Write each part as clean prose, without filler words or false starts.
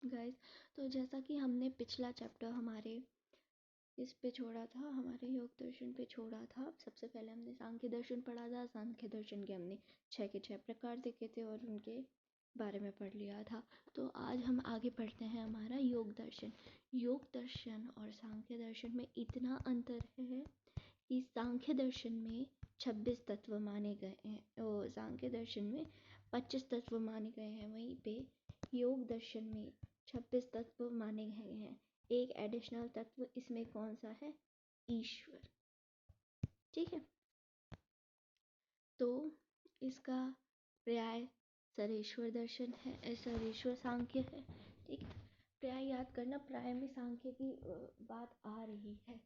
Guys, तो जैसा कि हमने पिछला चैप्टर हमारे इस पे छोड़ा था, हमारे योग दर्शन पे छोड़ा था। सबसे पहले हमने सांख्य दर्शन पढ़ा था। सांख्य दर्शन के हमने 6 के 6 प्रकार देखे थे और उनके बारे में पढ़ लिया था। तो आज हम आगे पढ़ते हैं हमारा योग दर्शन। योग दर्शन और सांख्य दर्शन में इतना अंतर है कि सांख्य दर्शन में 26 तत्व माने गए हैं और सांख्य दर्शन में 25 तत्व माने गए हैं। वहीं पे योग दर्शन में 26 तत्व माने गए हैं। एक एडिशनल तत्व इसमें कौन सा है? ईश्वर। ठीक है, तो इसका पर्याय सरेश्वर दर्शन है, सरेश्वर सांख्य है। ठीक है, पर्याय याद करना, पर्याय में सांख्य की बात आ रही है,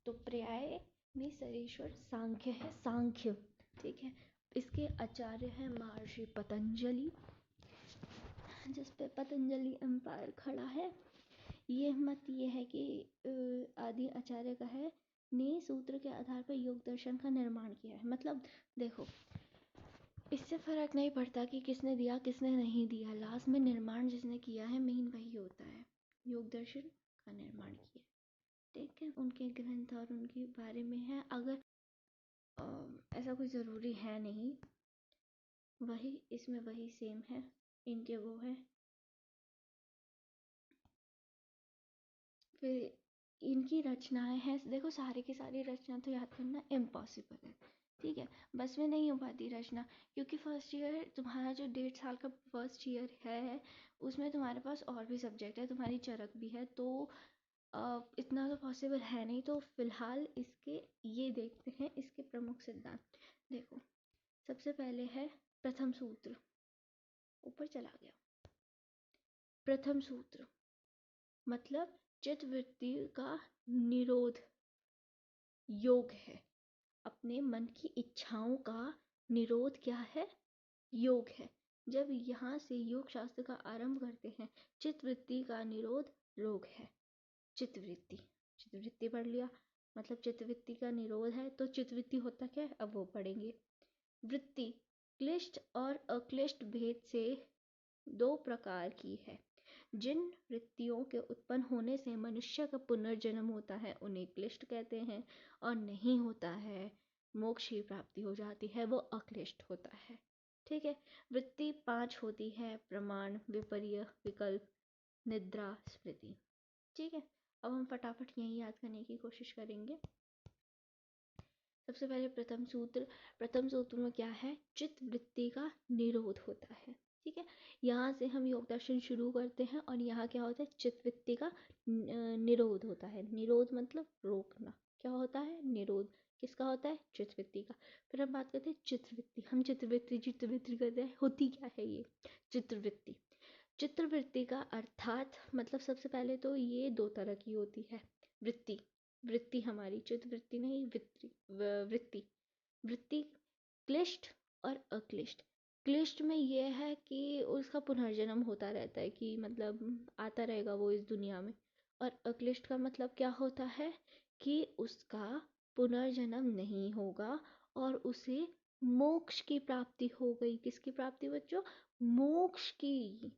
तो पर्याय में सरेश्वर सांख्य है, सांख्य। ठीक है, इसके आचार्य हैं महर्षि पतंजलि, जिस पे पतंजलि एम्पायर खड़ा है। ये मत ये है कि आदि आचार्य का है ने सूत्र के आधार पर योग दर्शन का निर्माण किया है। मतलब देखो, इससे फर्क नहीं पड़ता कि किसने दिया किसने नहीं दिया, लास्ट में निर्माण जिसने किया है मेन वही होता है। योग दर्शन का निर्माण किया, ठीक है, उनके ग्रंथ और उनके बारे में है। अगर ऐसा कोई ज़रूरी है नहीं, वही इसमें वही सेम है, इनके वो है। फिर इनकी रचनाएं हैं, देखो सारी की सारी रचना तो याद करना इम्पॉसिबल है। ठीक है, बस में नहीं हो पाती रचना, क्योंकि फर्स्ट ईयर तुम्हारा जो 1.5 साल का फर्स्ट ईयर है उसमें तुम्हारे पास और भी सब्जेक्ट है, तुम्हारी चरक भी है, तो इतना तो पॉसिबल है नहीं। तो फिलहाल इसके ये देखते हैं इसके प्रमुख सिद्धांत। देखो, सबसे पहले है प्रथम सूत्र, ऊपर चला गया। प्रथम सूत्र मतलब चित्तवृत्ति का निरोध योग है। अपने मन की इच्छाओं का निरोध क्या है? योग है। जब यहाँ से योग शास्त्र का आरंभ करते हैं, चित्तवृत्ति का निरोध रोग है। चित्तवृत्ति पढ़ लिया, मतलब चित्तवृत्ति का निरोध है। तो चित्तवृत्ति होता क्या है, अब वो पढ़ेंगे। वृत्ति क्लिष्ट और अक्लिष्ट भेद से 2 प्रकार की है। जिन वृत्तियों के उत्पन्न होने से मनुष्य का पुनर्जन्म होता है उन्हें क्लिष्ट कहते हैं, और नहीं होता है, मोक्ष की प्राप्ति हो जाती है, वो अक्लिष्ट होता है। ठीक है, वृत्ति 5 होती है: प्रमाण, विपर्य, विकल्प, निद्रा, स्मृति। ठीक है, अब हम फटाफट यही याद करने की कोशिश करेंगे। सबसे पहले प्रथम सूत्र में क्या है? चित्त वृत्ति का निरोध होता है। ठीक है, यहाँ से हम योग दर्शन शुरू करते हैं और यहाँ क्या होता है? चित्त वृत्ति का निरोध होता है। निरोध मतलब रोकना। क्या होता है? निरोध। किसका होता है? चित्त वृत्ति का। फिर हम बात करते हैं चित्तवृत्ति। हम चित्तवृत्ति करते हैं, होती क्या है ये चित्तवृत्ति? चित्तवृत्ति का अर्थात मतलब सबसे पहले तो ये 2 तरह की होती है। वृत्ति हमारी चित्तवृत्ति नहीं, वृत्ति क्लिष्ट और अक्लिष्ट। क्लिष्ट में ये है कि उसका पुनर्जन्म होता रहता है, कि मतलब आता रहेगा वो इस दुनिया में। और अक्लिष्ट का मतलब क्या होता है? कि उसका पुनर्जन्म नहीं होगा और उसे मोक्ष की प्राप्ति हो गई। किसकी प्राप्ति बच्चों? मोक्ष की।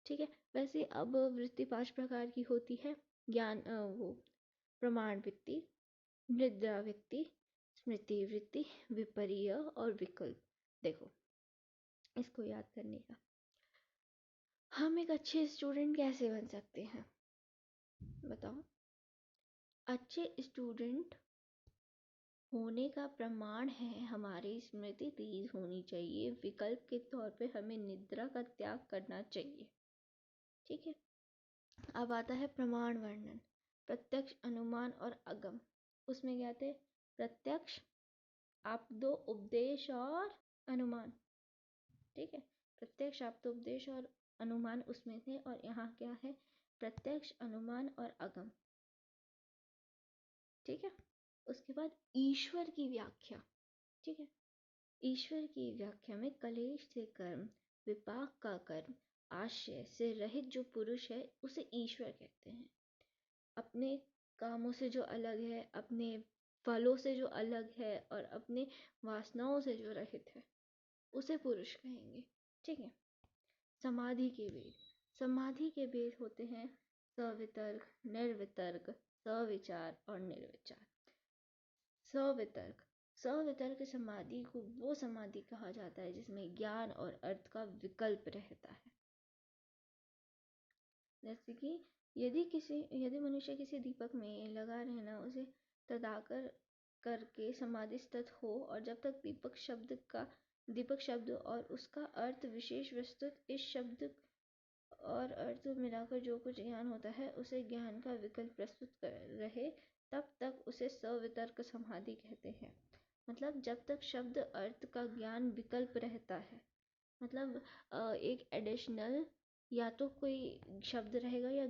ठीक है, वैसे अब वृत्ति 5 प्रकार की होती है। ज्ञान वो प्रमाण वृत्ति, निद्रा वृत्ति, स्मृति वृत्ति, विपर्य और विकल्प। देखो, इसको याद करने का हम एक अच्छे स्टूडेंट कैसे बन सकते हैं बताओ? अच्छे स्टूडेंट होने का प्रमाण है हमारी स्मृति तेज होनी चाहिए। विकल्प के तौर पे हमें निद्रा का त्याग करना चाहिए। ठीक है, अब आता है प्रमाण वर्णन। प्रत्यक्ष, अनुमान और अगम। उसमें क्या थे? प्रत्यक्ष, आप्तो उपदेश और अनुमान। ठीक है, प्रत्यक्ष, आप्तो उपदेश और अनुमान उसमें थे, और यहाँ क्या है? प्रत्यक्ष, अनुमान और अगम। ठीक है, उसके बाद ईश्वर की व्याख्या। ठीक है, ईश्वर की व्याख्या में कलेश से कर्म, विपाक का कर्म, आशय से रहित जो पुरुष है उसे ईश्वर कहते हैं। अपने कामों से जो अलग है, अपने फलों से जो अलग है और अपने वासनाओं से जो रहित है उसे पुरुष कहेंगे। ठीक है, समाधि के वेद। समाधि के भेद होते हैं सवितर्क, निर्वितर्क, सविचार और निर्विचार। सवितर्क, सवितर्क समाधि को वो समाधि कहा जाता है जिसमें ज्ञान और अर्थ का विकल्प रहता है। जैसे कि यदि मनुष्य किसी दीपक में लगा रहना उसे तदाकर करके समाधिस्थ हो, और जब तक दीपक शब्द और उसका अर्थ विशेष विस्तृत इस शब्द और अर्थ मिलाकर जो कुछ ज्ञान होता है उसे ज्ञान का विकल्प प्रस्तुत कर रहे, तब तक उसे सवितर्क समाधि कहते हैं। मतलब जब तक शब्द अर्थ का ज्ञान विकल्प रहता है, मतलब एक एडिशनल या तो कोई शब्द रहेगा या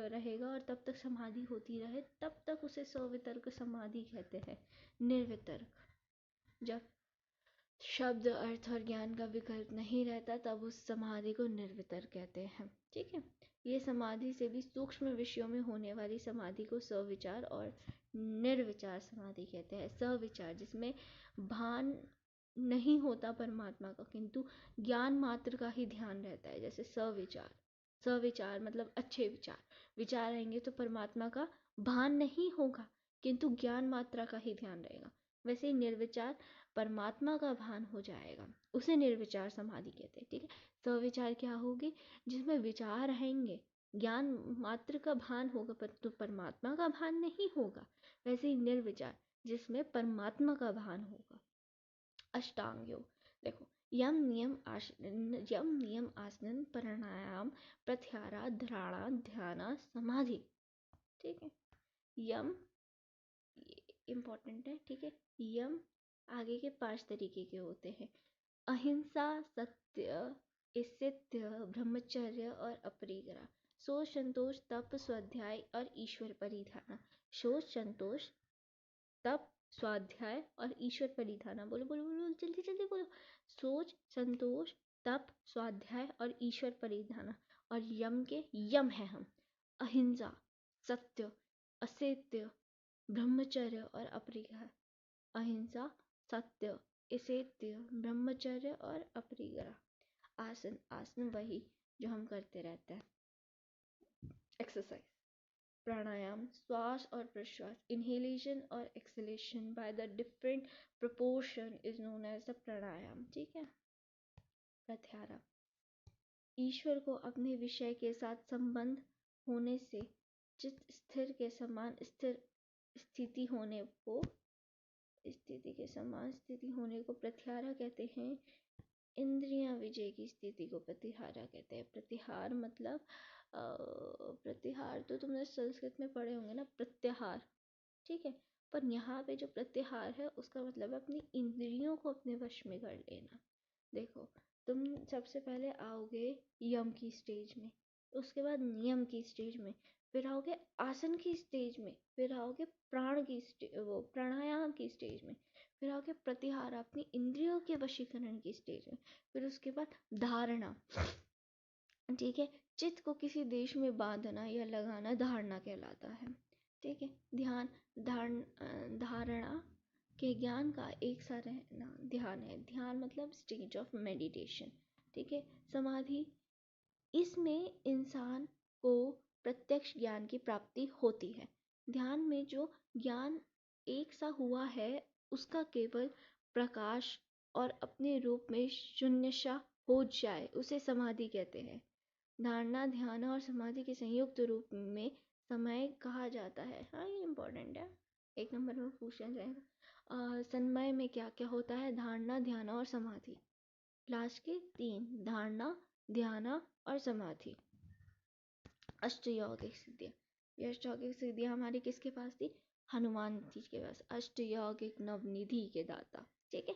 रहेगा और तब तक समाधि होती रहे, तब तक उसे सवितर्क समाधि कहते हैं। निर्वितर्क, जब शब्द अर्थ और ज्ञान का विकल्प नहीं रहता तब उस समाधि को निर्वितर्क कहते हैं। ठीक है, ये समाधि से भी सूक्ष्म विषयों में होने वाली समाधि को सविचार और निर्विचार समाधि कहते हैं। सविचार जिसमें भान नहीं होता परमात्मा का, किंतु ज्ञान मात्र का ही ध्यान रहता है। जैसे सविचार, सविचार मतलब अच्छे विचार, विचार आएंगे तो परमात्मा का भान नहीं होगा किंतु ज्ञान मात्रा का ही ध्यान रहेगा। वैसे ही निर्विचार, परमात्मा का भान हो जाएगा, उसे निर्विचार समाधि कहते हैं। ठीक है, सविचार क्या होगी? जिसमें विचार रहेंगे, ज्ञान मात्र का भान होगा परंतु परमात्मा का भान नहीं होगा। वैसे ही निर्विचार, जिसमें परमात्मा का भान होगा। अष्टांग योग देखो, यम नियम आसन प्राणायाम प्रत्याहार धारणा ध्यान समाधि। ठीक है, यम इम्पोर्टेंट है। ठीक है, यम आगे के 5 तरीके के होते हैं: अहिंसा, सत्य, स्थित्य, ब्रह्मचर्य और अपरिग्रह। सोच, संतोष, तप, स्वाध्याय और ईश्वर परिधान। सोच, संतोष, तप, स्वाध्याय और ईश्वर परिधान। बोलो बोलो बोलो, जल्दी जल्दी बोलो। सोच, संतोष, तप, स्वाध्याय और ईश्वर परिधान। और यम के यम है हम: अहिंसा, सत्य, असत्य, ब्रह्मचर्य और अपरिग्रह। अहिंसा, सत्य, असत्य, ब्रह्मचर्य और अपरिग्रह। आसन, आसन वही जो हम करते रहते हैं, एक्सरसाइज। प्राणायाम, श्वास और प्रश्वास, इनहेलेशन और exhalation by the different proportion is known as the pranayama. ठीक है, प्रत्याहार, ईश्वर को अपने विषय के साथ संबंध होने से चित्त स्थिर के समान स्थिर स्थिति के समान स्थिति होने को प्रत्याहार कहते हैं। इंद्रियां विजय की स्थिति को प्रत्याहार कहते हैं। प्रत्याहार मतलब प्रत्याहार तो तुमने संस्कृत में पढ़े होंगे ना, प्रत्याहार। ठीक है, पर यहाँ पे जो प्रत्याहार है उसका मतलब है अपनी इंद्रियों को अपने वश में कर लेना। देखो, तुम सबसे पहले आओगे यम की स्टेज में, उसके बाद नियम की स्टेज में, फिर आओगे आसन की स्टेज में, फिर आओगे प्राणायाम की स्टेज में, फिर आओगे प्रत्याहार अपनी इंद्रियों के वशीकरण की स्टेज में, फिर उसके बाद धारणा। ठीक है, चित्त को किसी देश में बांधना या लगाना धारणा कहलाता है। ठीक है, धारणा के ज्ञान का एक सा रहना ध्यान है। ध्यान मतलब स्टेज ऑफ मेडिटेशन। ठीक है, समाधि, इसमें इंसान को प्रत्यक्ष ज्ञान की प्राप्ति होती है। ध्यान में जो ज्ञान एक सा हुआ है उसका केवल प्रकाश और अपने रूप में शून्य सा हो जाए उसे समाधि कहते हैं। धारणा, ध्यान और समाधि के संयुक्त रूप में समय कहा जाता है। हाँ, ये इम्पोर्टेंट है, 1 नंबर में पूछा जाएगा। समय में क्या क्या होता है? धारणा, ध्यान और समाधि। लास्ट के 3, धारणा, ध्यान और समाधि। अष्टयौगिक सिद्धियाँ, ये अष्टयौगिक सिद्धियाँ हमारी किसके पास थी? हनुमान जी के पास, अष्टयौगिक नवनिधि के दाता। ठीक है,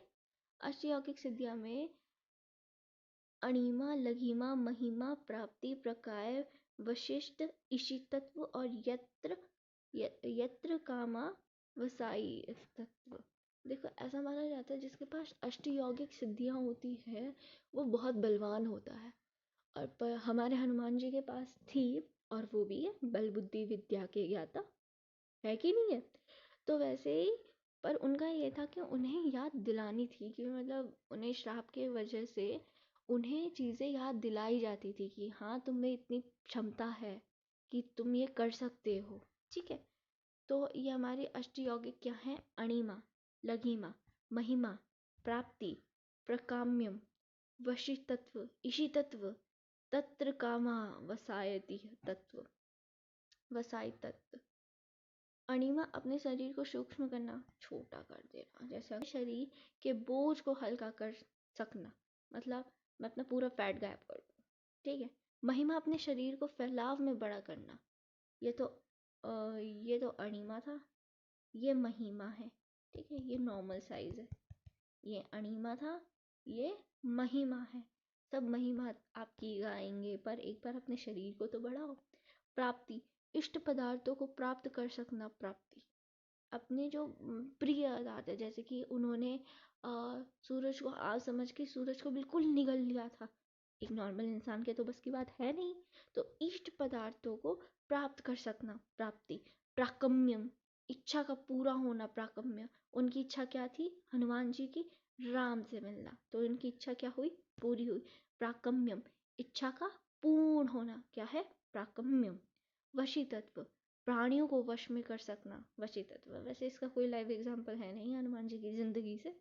अष्टयौगिक सिद्धियाँ में अणिमा, लघिमा, महिमा, प्राप्ति, प्रकाय, वशिष्ठ, ईशितत्व और यत्र कामा वसाई तत्व। देखो, ऐसा माना जाता है जिसके पास अष्टयौगिक सिद्धियां होती है वो बहुत बलवान होता है, और पर हमारे हनुमान जी के पास थी, और वो भी है बल बुद्धि विद्या के ज्ञाता, है कि नहीं है? तो वैसे ही, पर उनका ये था कि उन्हें याद दिलानी थी कि मतलब उन्हें श्राप के वजह से उन्हें चीज़ें याद दिलाई जाती थी कि हाँ तुम्हें इतनी क्षमता है कि तुम ये कर सकते हो। ठीक है, तो ये हमारी अष्टयौगिक क्या है? अणिमा, लघिमा, महिमा, प्राप्ति, प्रकाम्यम, वशितत्व, इशितत्व, तत्र कामा, वसायति तत्व, वसाई तत्व। अणिमा अपने शरीर को सूक्ष्म करना, छोटा कर देना, जैसे शरीर के बोझ को हल्का कर सकना, मतलब मैं अपना पूरा फैट गायब कर दूँ। ठीक है। महिमा अपने शरीर को फैलाव में बड़ा करना, ये तो अणिमा था। ये महिमा है। ठीक है, ये नॉर्मल साइज है। ये अणिमा था, ये महिमा है। सब महिमा आपकी गाएंगे, पर एक बार अपने शरीर को तो बढ़ाओ। प्राप्ति, इष्ट पदार्थों को प्राप्त कर सकना। प्राप्ति अपने जो प्रिय पदार्थ है, जैसे कि उन्होंने सूरज को आग समझ के सूरज को बिल्कुल निगल लिया था। एक नॉर्मल इंसान के तो बस की बात है नहीं। तो इष्ट पदार्थों को प्राप्त कर सकना, प्राप्ति। प्राकम्यम, इच्छा का पूरा होना। प्राकम्य, उनकी इच्छा क्या थी? हनुमान जी की राम से मिलना, तो उनकी इच्छा क्या हुई? पूरी हुई। प्राकम्यम, इच्छा का पूर्ण होना, क्या है? प्राकम्यम। वशी तत्व, प्राणियों को वश में कर सकना। वशी तत्व, वैसे इसका कोई लाइव एग्जाम्पल है नहीं हनुमान जी की जिंदगी से।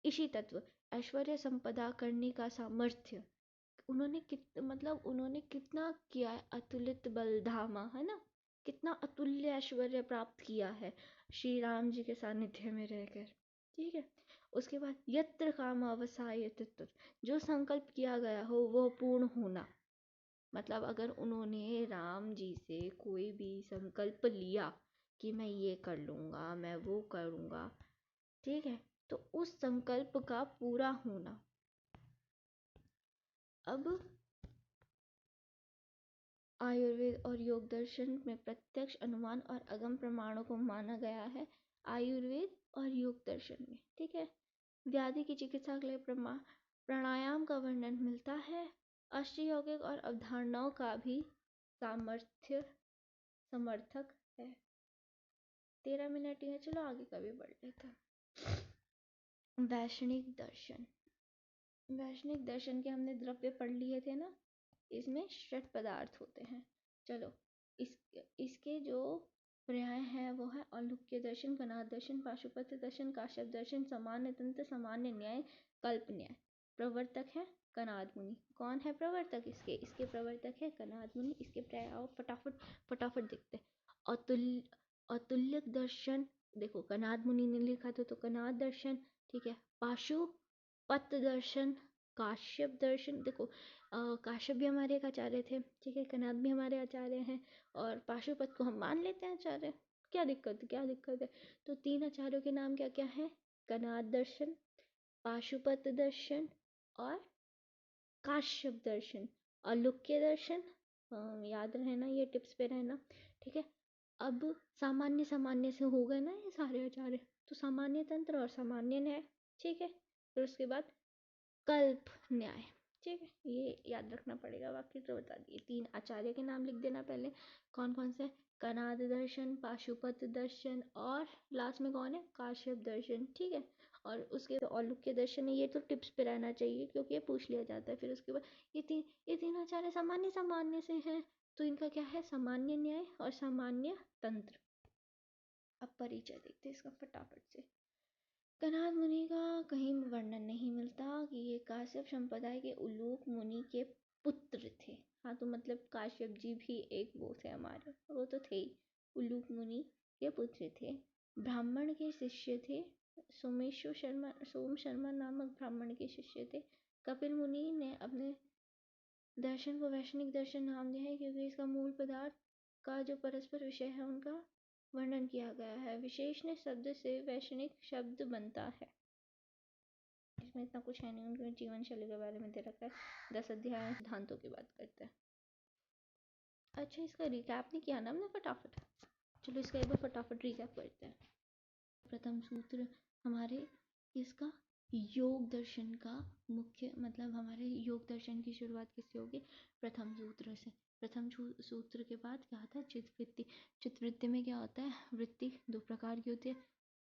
इशी तत्व, ऐश्वर्य संपदा करने का सामर्थ्य। उन्होंने कितना किया है? अतुलित बलधामा, है ना? कितना अतुल्य ऐश्वर्य प्राप्त किया है श्री राम जी के सानिध्य में रहकर। ठीक है। उसके बाद यत्र काम अवसाय तत्र, जो संकल्प किया गया हो वो पूर्ण होना। मतलब अगर उन्होंने राम जी से कोई भी संकल्प लिया कि मैं ये कर लूँगा, मैं वो करूँगा, ठीक है, तो उस संकल्प का पूरा होना। अब आयुर्वेद और योग दर्शन में प्रत्यक्ष अनुमान और अगम प्रमाणों को माना गया है। आयुर्वेद और योग दर्शन में, ठीक है, व्याधि की चिकित्सा के लिए प्राणायाम का वर्णन मिलता है। अष्टयौगिक और अवधारणाओं का भी समर्थक है। 13 मिनट ही है, चलो आगे का भी बढ़ लेते हैं। वैष्णिक दर्शन, वैष्णिक दर्शन के हमने द्रव्य पढ़ लिए थे ना, इसमें षट पदार्थ होते हैं। चलो इसके जो पर्याय है वो है औलुक्य दर्शन, कनाद दर्शन, पाशुपत दर्शन, काश्यप दर्शन, सामान्य तंत्र, सामान्य न्याय, कल्प न्याय। प्रवर्तक है कनाद मुनि। कौन है प्रवर्तक? इसके प्रवर्तक है कनाद मुनि। इसके पर्याय फटाफट देखते हैं। अतुल्यक दर्शन, देखो कनाद मुनि ने लिखा था तो कनाद दर्शन, ठीक है। पाशुपत दर्शन, काश्यप दर्शन, देखो काश्यप भी हमारे एक आचार्य थे, ठीक है, कनाद भी हमारे आचार्य हैं, और पाशुपत को हम मान लेते हैं आचार्य। क्या दिक्कत है? तो 3 आचार्यों के नाम क्या क्या है? कनाद दर्शन, पाशुपत दर्शन और काश्यप दर्शन। अलुक्य दर्शन, याद रहना, ये टिप्स पे रहना, ठीक है। अब सामान्य से हो गए ना ये सारे आचार्य, तो सामान्य तंत्र और सामान्य न्याय, ठीक है। फिर उसके बाद कल्प न्याय, ठीक है, ये याद रखना पड़ेगा। बाकी तो बता दिए। 3 आचार्य के नाम लिख देना पहले, कौन कौन से? कनाद दर्शन, पाशुपत दर्शन और लास्ट में कौन है? काश्यप दर्शन, ठीक है। और उसके औलुक्य दर्शन है, ये तो टिप्स पे रहना चाहिए क्योंकि ये पूछ लिया जाता है। फिर उसके बाद ये तीन आचार्य सामान्य से हैं, तो इनका क्या है? सामान्य न्याय और सामान्य तंत्र। अब परिचय देखते हैं इसका फटाफट से। कनाद मुनि का कहीं वर्णन नहीं मिलता कि ये काश्यप संप्रदाय के उलूक मुनि के पुत्र थे। हाँ, तो मतलब काश्यप जी भी एक वो थे हमारे, वो तो थे ही, उलूक मुनि के पुत्र थे। ब्राह्मण के शिष्य थे। सोम शर्मा नामक ब्राह्मण के शिष्य थे। कपिल मुनि ने अपने दर्शन को वैष्णिक दर्शन नाम दिया है क्योंकि इसका मूल पदार्थ का जो परस्पर विषय है उनका वर्णन किया गया है। विशेषण शब्द से वैष्णिक शब्द बनता है। इसमें इतना कुछ है नहीं, उनके जीवन शैली के बारे में दे रखा है। 10 अध्याय सिद्धांतों की बात करते हैं। अच्छा, इसका रिकैप नहीं किया ना हमने फटाफट, चलो इसका एक बार फटाफट रिकैप करते हैं। प्रथम सूत्र हमारे इसका योग दर्शन का मुख्य मतलब, हमारे योग दर्शन की शुरुआत किससे होगी? प्रथम सूत्र से। प्रथम सूत्र के बाद क्या आता है? चित्तवृत्ति। चित्तवृत्ति में क्या होता है? वृत्ति 2 प्रकार की होती है,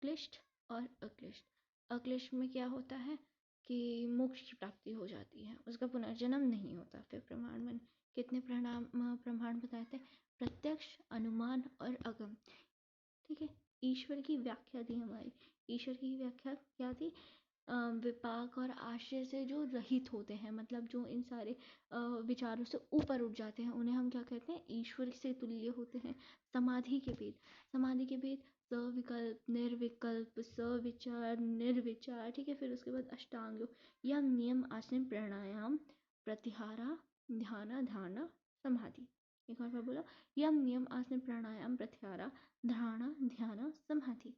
क्लिष्ट और अक्लिष्ट। अक्लिष्ट में क्या होता है कि मोक्ष की प्राप्ति हो जाती है, उसका पुनर्जन्म नहीं होता। फिर प्रमाण में कितने प्रमाण बताए थे? प्रत्यक्ष, अनुमान और अगम। ठीक है, ईश्वर की व्याख्या थी हमारी। ईश्वर की व्याख्या क्या थी? विपाक और आश्रय से जो रहित होते हैं, मतलब जो इन सारे विचारों से ऊपर उठ जाते हैं, उन्हें हम क्या कहते हैं? ईश्वर से तुल्य होते हैं। समाधि के भेद, समाधि के भेद सविकल्प, निर्विकल्प, सविचार, निर्विचार। ठीक है, फिर उसके बाद अष्टांग योग, यम, नियम, आसन, प्राणायाम, प्रत्याहार, ध्यान, धारणा, समाधि। एक और बार बोला, यम, नियम, आसन, प्राणायाम, प्रत्याहार, धारणा, ध्यान, समाधि।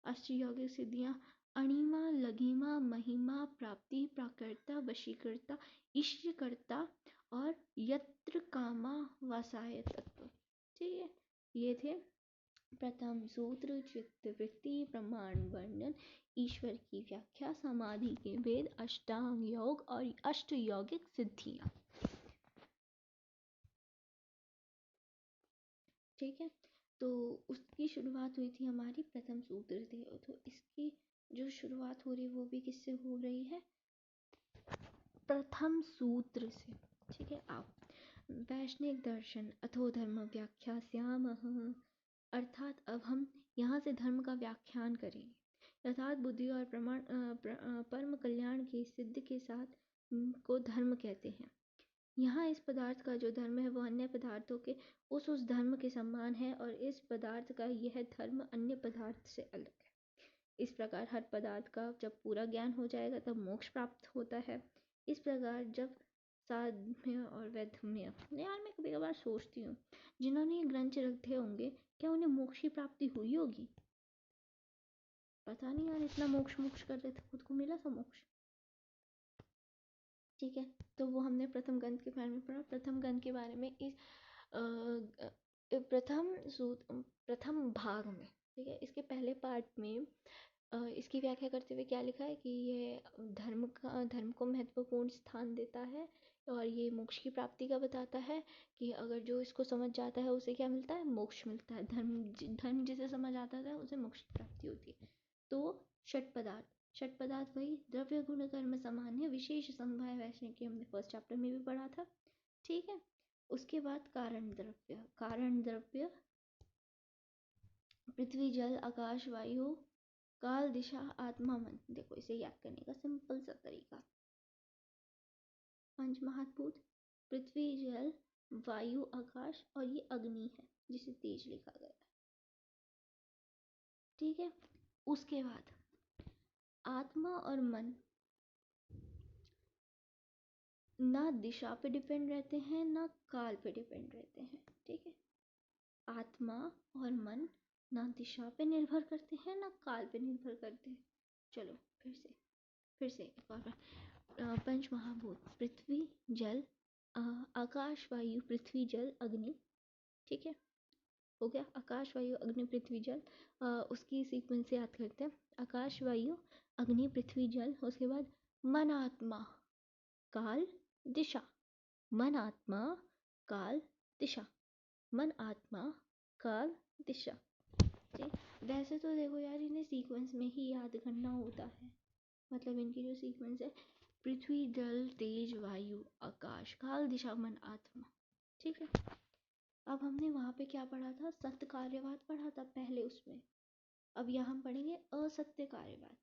अष्टयोगिक सिद्धियां अणिमा, लघिमा, महिमा, प्राप्ति, प्राकृता, वशीकर्ता, ईश्वरकर्ता और यत्र कामा वासाय तत्व। ठीक है, ये थे प्रथम सूत्र, चित्त वृत्ति, प्रमाण वर्णन, ईश्वर की व्याख्या, समाधि के भेद, अष्टांग योग और अष्ट यौगिक सिद्धियां। ठीक है, तो उसकी शुरुआत हुई थी हमारी प्रथम सूत्र से। तो इसकी जो शुरुआत हो रही है वो भी किससे हो रही है? प्रथम सूत्र से। ठीक है, आप वैष्णिक दर्शन अथो धर्म व्याख्या श्यामः, अर्थात अब हम यहाँ से धर्म का व्याख्यान करेंगे। यथार्थ बुद्धि और प्रमाण परम कल्याण की सिद्ध के साथ को धर्म कहते हैं। यहाँ इस पदार्थ का जो धर्म है वो अन्य पदार्थों के उस धर्म के समान है, और इस पदार्थ का यह धर्म अन्य पदार्थ से अलग है। इस प्रकार हर पदार्थ का जब पूरा ज्ञान हो जाएगा तब मोक्ष प्राप्त होता है। इस प्रकार जब साध्य और वैधम्य, यार मैं कभी कभार सोचती हूँ जिन्होंने ये ग्रंथ रखे होंगे क्या उन्हें मोक्ष की प्राप्ति हुई होगी? पता नहीं यार, इतना मोक्ष कर रहे थे, खुद को मिला था मोक्ष? ठीक है, तो वो हमने प्रथम ग्रंथ के बारे में पढ़ा। प्रथम ग्रंथ के बारे में इस प्रथम भाग में, ठीक है, इसके पहले पार्ट में इसकी व्याख्या करते हुए क्या लिखा है कि ये धर्म को महत्वपूर्ण स्थान देता है, और ये मोक्ष की प्राप्ति का बताता है कि अगर जो इसको समझ जाता है उसे क्या मिलता है? मोक्ष मिलता है। धर्म जिसे समझ आता है उसे मोक्ष की प्राप्ति होती है। तो षट पदार्थ वही द्रव्य गुण कर्म सामान्य विशेष समवाय वैष्णव की हमने फर्स्ट चैप्टर में भी पढ़ा था। ठीक है, उसके बाद कारण द्रव्य पृथ्वी, जल, आकाश, वायु, काल, दिशा, आत्मा, मन। देखो इसे याद करने का सिंपल सा तरीका, पंच महाभूत पृथ्वी, जल, वायु, आकाश और ये अग्नि है जिसे तेज लिखा गया है। ठीक है, उसके बाद आत्मा और मन ना दिशा पे डिपेंड रहते हैं ना काल पे डिपेंड रहते हैं। ठीक है, आत्मा और मन ना दिशा पे निर्भर करते हैं ना काल पे निर्भर करते हैं। चलो फिर से एक और बार, पंच महाभूत पृथ्वी, जल, आकाश, वायु, पृथ्वी, जल, अग्नि। ठीक है, हो गया आकाश, वायु, अग्नि, पृथ्वी, जल। उसकी सीक्वेंस से याद करते हैं, आकाश, वायु, अग्नि, पृथ्वी, जल। उसके बाद मन, आत्मा, काल, दिशा। मन, आत्मा, काल, दिशा। मन, आत्मा, काल, दिशा। ठीक, वैसे तो देखो यार इन्हें सीक्वेंस में ही याद करना होता है, मतलब इनकी जो सीक्वेंस है पृथ्वी, जल, तेज, वायु, आकाश, काल, दिशा, मन, आत्मा। ठीक है, अब हमने वहाँ पे क्या पढ़ा था? सत्य कार्यवाद पढ़ा था पहले उसमें। अब यहाँ हम पढ़ेंगे असत्य कार्यवाद।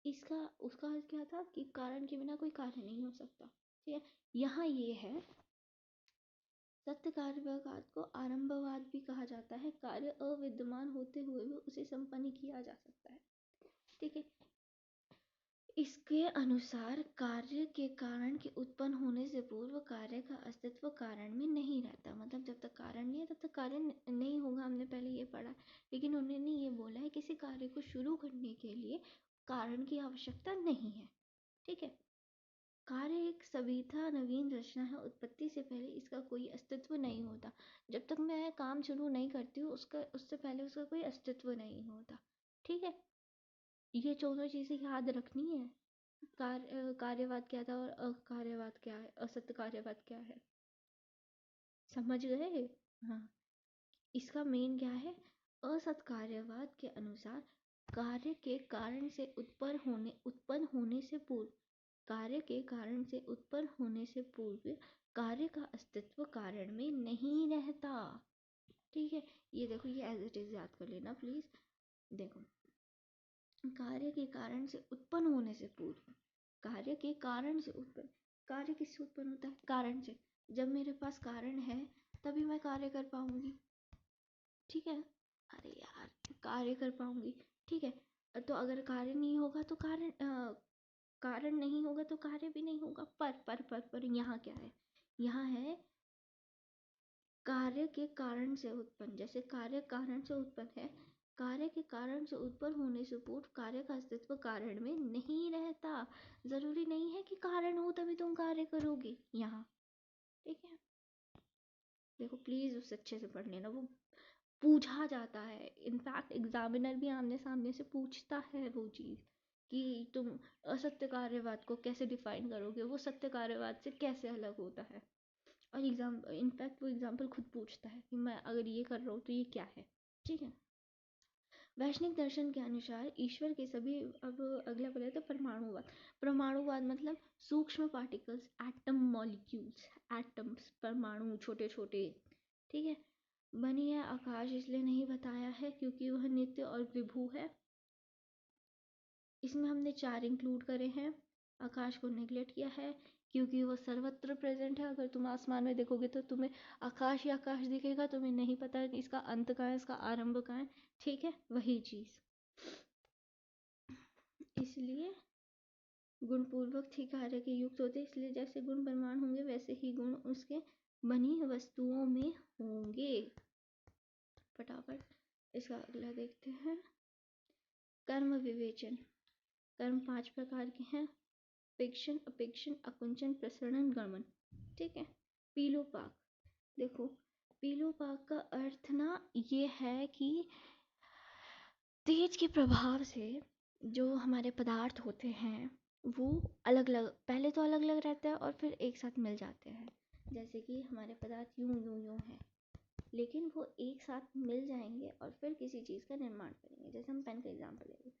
उसका अर्थ क्या था कि कारण के बिना कोई कार्य नहीं हो सकता। ठीक है, यहाँ ये है सत्य कार्यवाद को आरंभवाद भी कहा जाता है। कार्य अविद्यमान होते हुए भी उसे संपन्न किया जा सकता है। ठीक है, इसके अनुसार कार्य के कारण के उत्पन्न होने से पूर्व कार्य का अस्तित्व कारण में नहीं रहता। मतलब जब तक कारण नहीं है तब तक कार्य नहीं होगा, हमने पहले ये पढ़ा। लेकिन उन्होंने ये बोला है किसी कार्य को शुरू करने के लिए कारण की आवश्यकता नहीं है। ठीक है, कार्य एक सविता नवीन रचना है, उत्पत्ति से पहले इसका कोई अस्तित्व नहीं होता। जब तक मैं काम शुरू नहीं करती हूँ उससे पहले उसका कोई अस्तित्व नहीं होता। ठीक है, ये दोनों चीज़ें याद रखनी है। कार्यवाद क्या था और अकार्यवाद क्या है, असत्य कार्यवाद क्या है, समझ गए? हाँ, इसका मेन क्या है? असत कार्यवाद के अनुसार कार्य के कारण से उत्पन्न होने से पूर्व, कार्य के कारण से उत्पन्न होने से पूर्व कार्य का अस्तित्व कारण में नहीं रहता। ठीक है, ये देखो, ये एज इट इज याद कर लेना प्लीज। देखो, कार्य के कारण से उत्पन्न होने से पूर्व, कार्य के कारण से उत्पन्न, कार्य किससे उत्पन्न होता है? कारण से। जब मेरे पास कारण है तभी मैं कार्य कर पाऊंगी। ठीक है, अरे यार, कार्य कर पाऊंगी। ठीक है, तो अगर कार्य नहीं होगा तो कारण नहीं होगा तो कार्य भी नहीं होगा। पर यहाँ क्या है? यहाँ है कार्य के कारण से उत्पन्न। जैसे कार्य कारण से उत्पन्न है, कार्य के कारण से उत्पन्न होने से पूर्व कार्य का अस्तित्व कारण में नहीं रहता। जरूरी नहीं है कि कारण हो तभी तुम कार्य करोगे यहाँ। ठीक है, देखो प्लीज उसे अच्छे से पढ़ लेना, वो पूछा जाता है। इनफैक्ट एग्जामिनर भी आमने सामने से पूछता है वो चीज़ कि तुम असत्य कार्यवाद को कैसे डिफाइन करोगे, वो सत्य कार्यवाद से कैसे अलग होता है। और इनफैक्ट वो एग्जाम्पल खुद पूछता है कि मैं अगर ये कर रहा हूँ तो ये क्या है। ठीक है, वैष्णिक दर्शन के अनुसार ईश्वर के सभी, अब अगला बोला तो परमाणुवाद। परमाणुवाद मतलब सूक्ष्म पार्टिकल्स, एटम मॉलिक्यूल्स, एटम्स, परमाणु, छोटे छोटे। ठीक है, बनी है आकाश इसलिए नहीं बताया है क्योंकि वह नित्य और विभू है। इसमें हमने 4 इंक्लूड करे हैं। आकाश को नेग्लेक्ट किया है क्योंकि वो सर्वत्र प्रेजेंट है। अगर तुम आसमान में देखोगे तो तुम्हें आकाश ही आकाश दिखेगा, तुम्हें नहीं पता कि इसका अंत कहाँ है, इसका आरंभ कहाँ है। ठीक है, वही चीज। इसलिए गुणपूर्वक ही कार्य के युक्त होते, इसलिए जैसे गुण परमाणु होंगे वैसे ही गुण उसके बनी वस्तुओं में होंगे। फटाफट इसका अगला देखते हैं। कर्म विवेचन। कर्म 5 प्रकार के हैं: अपेक्षण, अपेक्षण, अकुंचन, प्रसरण, गमन। ठीक है, पीलोपाक। देखो, पीलोपाक का अर्थ ना ये है कि तेज के प्रभाव से जो हमारे पदार्थ होते हैं वो अलग अलग, पहले तो अलग अलग रहते हैं और फिर एक साथ मिल जाते हैं। जैसे कि हमारे पदार्थ यूं यूं यूं हैं, लेकिन वो एक साथ मिल जाएंगे और फिर किसी चीज़ का निर्माण करेंगे। जैसे हम पेन का एग्जाम्पल लेंगे,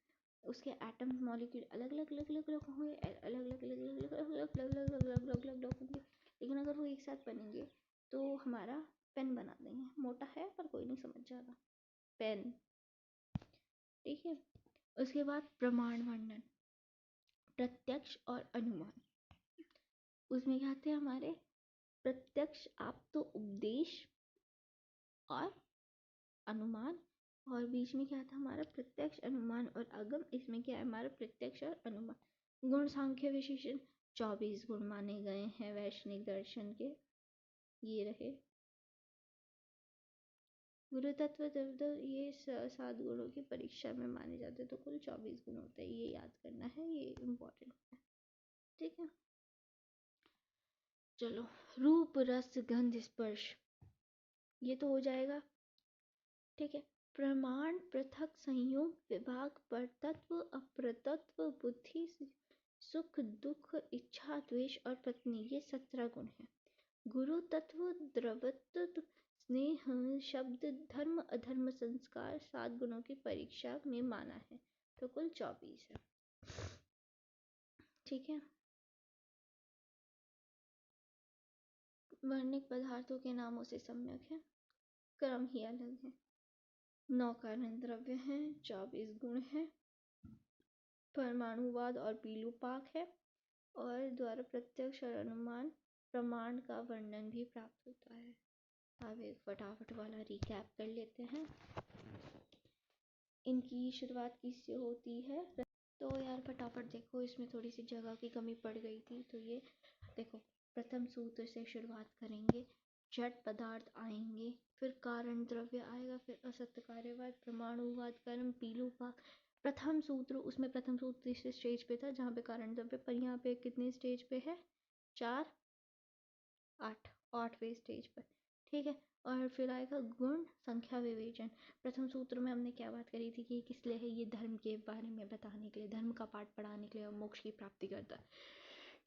उसके एटम मॉलिक्यूल अलग अलग अलग अलग अलग होंगे, अलग अलग अलग अलग अलग अलग अलग अलग होंगे, लेकिन अगर वो एक साथ बनेंगे तो हमारा पेन बना देंगे। मोटा है पर कोई नहीं समझ जाएगा, पेन। ठीक है, उसके बाद प्रमाण वर्णन, प्रत्यक्ष और अनुमान। उसमें क्या आते हैं हमारे प्रत्यक्ष, आप तो उपदेश और अनुमान, और बीच में क्या था हमारा प्रत्यक्ष, अनुमान और अगम। इसमें क्या है हमारा प्रत्यक्ष और अनुमान। गुण सांख्य विशेषण, 24 गुण माने गए हैं वैष्णिक दर्शन के। ये रहे गुरु तत्व तत्व, ये 7 गुणों की परीक्षा में माने जाते, तो कुल 24 गुण होते हैं। ये याद करना है, ये इम्पोर्टेंट है। ठीक है, चलो, रूप रस गंध स्पर्श, ये तो हो जाएगा। ठीक है, प्रमाण, पृथक, संयोग, विभाग, परतत्व, अप्रतत्व, बुद्धि, सुख दुख, इच्छा, द्वेष और पत्नी, ये 17 गुण हैं। गुरु तत्व, द्रवत्व, स्नेह, शब्द, धर्म, अधर्म, संस्कार, 7 गुणों की परीक्षा में माना है, तो कुल 24 है। ठीक है, वर्णिक पदार्थों के नामों से सम्यक है, क्रम ही अलग है। 9 कारण द्रव्य हैं, 24 गुण हैं, परमाणुवाद और पीलूपाक है, और द्वारा प्रत्यक्ष और अनुमान प्रमाण का वर्णन भी प्राप्त होता है। अब एक फटाफट वाला रिकैप कर लेते हैं। इनकी शुरुआत किससे होती है? तो यार फटाफट देखो, इसमें थोड़ी सी जगह की कमी पड़ गई थी, तो ये देखो, प्रथम सूत्र से शुरुआत करेंगे, जड़ पदार्थ आएंगे, फिर कारण द्रव्य आएगा, फिर असत्य कार्यवाद, प्रमाणुवाद, कर्म, पीलूपाक। प्रथम सूत्र, उसमें प्रथम सूत्र तीसरे स्टेज पे था जहाँ पे कारण द्रव्य, पर यहाँ पे कितने स्टेज पे है? 4, 8, 8वें स्टेज पर। ठीक है, और फिर आएगा गुण संख्या विवेचन। प्रथम सूत्र में हमने क्या बात करी थी कि किस लिए है? ये धर्म के बारे में बताने के लिए, धर्म का पाठ पढ़ाने के लिए, और मोक्ष की प्राप्ति करता है।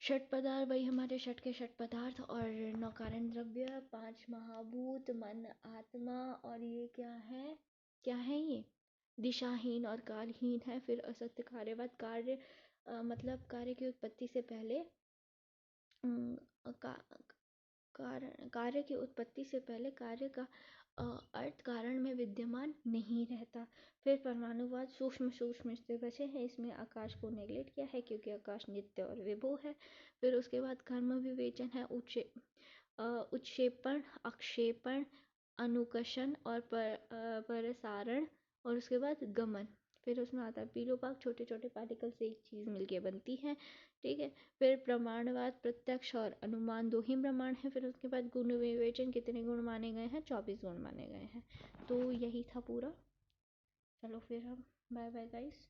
षट पदार्थ, वही हमारे षट के षट पदार्थ, और 9 कारण द्रव्य, 5 महाभूत, मन, आत्मा, और ये क्या है? क्या है ये? दिशाहीन और कालहीन है। फिर असत्य कार्यवाद, कार्य मतलब कार्य की उत्पत्ति से पहले का, कार्य की उत्पत्ति से पहले कार्य का अर्थ कारण में विद्यमान नहीं रहता। फिर परमाणुवाद सूक्ष्म सूक्ष्म से बचे हैं, इसमें आकाश को नेगलेक्ट किया है क्योंकि आकाश नित्य और विभु है। फिर उसके बाद कर्म विवेचन है, उत्क्षेपण, अक्षेपण, अनुकषण और प्रसारण, और उसके बाद गमन। फिर उसमें आता है पीलोपाक, छोटे छोटे पार्टिकल से एक चीज़ मिलके बनती है, ठीक है। फिर प्रमाणवाद, प्रत्यक्ष और अनुमान दो ही प्रमाण है। फिर उसके बाद गुण विवेचन, कितने गुण माने गए हैं? 24 गुण माने गए हैं। तो यही था पूरा। चलो फिर हम बाय बाय गाइस।